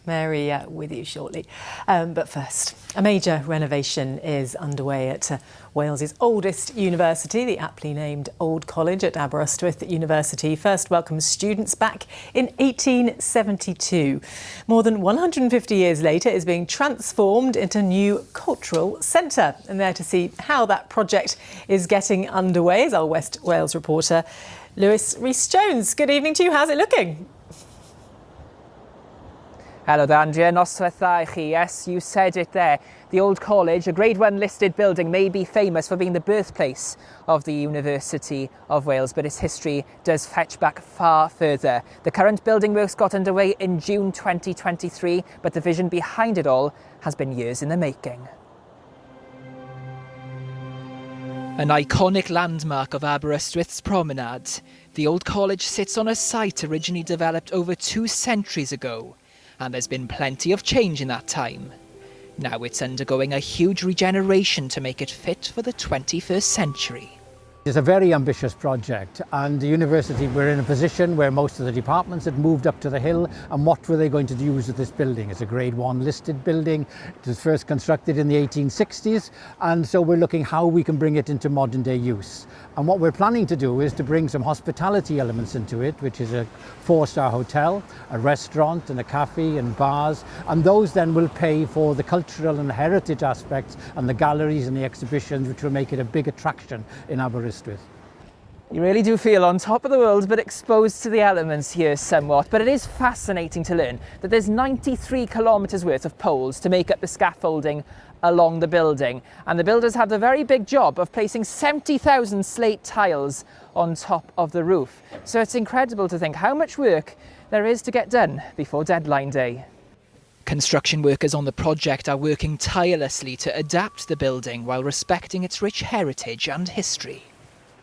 Mary with you shortly. But first, a major renovation is underway at Wales's oldest university. The aptly named Old College at Aberystwyth University first welcomed students back in 1872. More than 150 years later, it's being transformed into a new cultural centre. And there to see how that project is getting underway is our West Wales reporter, Lewis Rhys-Jones. Good evening to you. How's it looking? Hello there, Andrea. Noswaith dda I chi. Yes, you said it there. The Old College, a Grade 1 listed building, may be famous for being the birthplace of the University of Wales, but its history does fetch back far further. The current building works got underway in June 2023, but the vision behind it all has been years in the making. An iconic landmark of Aberystwyth's promenade, the Old College sits on a site originally developed over 2 centuries ago. And there's been plenty of change in that time. Now it's undergoing a huge regeneration to make it fit for the 21st century. It's a very ambitious project, and the university were in a position where most of the departments had moved up to the hill, and what were they going to use with this building? It's a Grade 1 listed building. It was first constructed in the 1860s, and so we're looking how we can bring it into modern day use. And what we're planning to do is to bring some hospitality elements into it, which is a 4-star hotel, a restaurant and a cafe and bars, and those then will pay for the cultural and heritage aspects and the galleries and the exhibitions, which will make it a big attraction in Aberystwyth. You really do feel on top of the world, but exposed to the elements here somewhat. But it is fascinating to learn that there's 93 kilometres worth of poles to make up the scaffolding along the building. And the builders have the very big job of placing 70,000 slate tiles on top of the roof. So it's incredible to think how much work there is to get done before deadline day. Construction workers on the project are working tirelessly to adapt the building while respecting its rich heritage and history.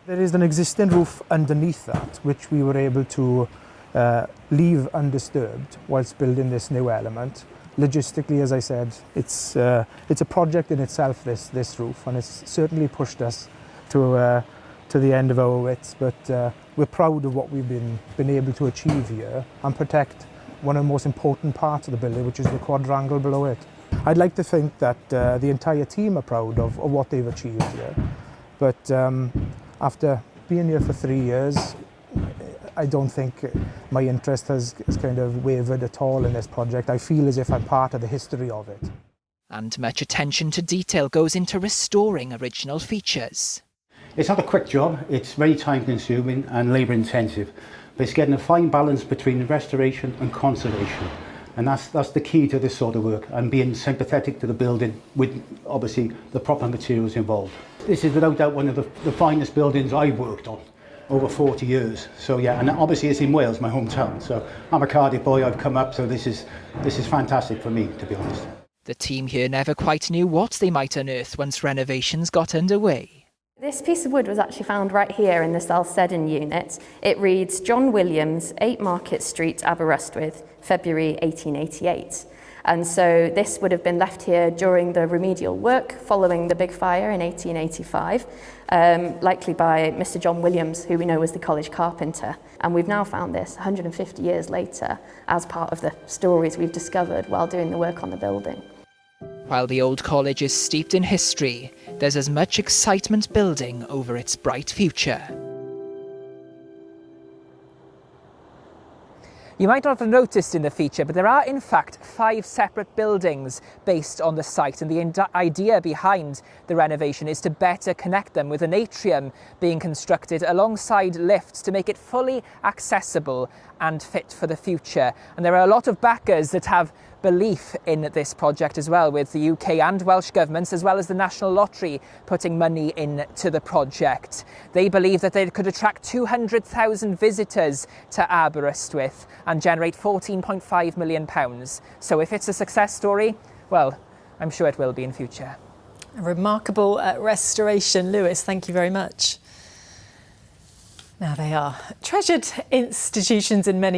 There is an existing roof underneath that, which we were able to leave undisturbed whilst building this new element. Logistically, as I said, it's a project in itself, this roof, and it's certainly pushed us to the end of our wits. But we're proud of what we've been able to achieve here and protect one of the most important parts of the building, which is the quadrangle below it. I'd like to think that the entire team are proud of what they've achieved here. But after being here for 3 years, I don't think my interest has kind of wavered at all in this project. I feel as if I'm part of the history of it. And much attention to detail goes into restoring original features. It's not a quick job, it's very time consuming and labour intensive, but it's getting a fine balance between restoration and conservation. And that's the key to this sort of work, and being sympathetic to the building with obviously the proper materials involved. This is without doubt one of the finest buildings I've worked on over 40 years. So yeah, and obviously it's in Wales, my hometown. So I'm a Cardiff boy, I've come up, so this is fantastic for me, to be honest. The team here never quite knew what they might unearth once renovations got underway. This piece of wood was actually found right here in the Salcedon unit. It reads John Williams, 8 Market Street, Aberystwyth, February 1888. And so this would have been left here during the remedial work following the big fire in 1885, likely by Mr. John Williams, who we know was the college carpenter. And we've now found this 150 years later as part of the stories we've discovered while doing the work on the building. While the Old College is steeped in history, there's as much excitement building over its bright future. You might not have noticed in the feature, but there are in fact 5 separate buildings based on the site, and the idea behind the renovation is to better connect them, with an atrium being constructed alongside lifts to make it fully accessible and fit for the future. And there are a lot of backers that have belief in this project as well, with the UK and Welsh governments, as well as the National Lottery, putting money into the project. They believe that they could attract 200,000 visitors to Aberystwyth and generate £14.5 million. So if it's a success story, well, I'm sure it will be in future. A remarkable restoration. Lewis, thank you very much. Now they are treasured institutions in many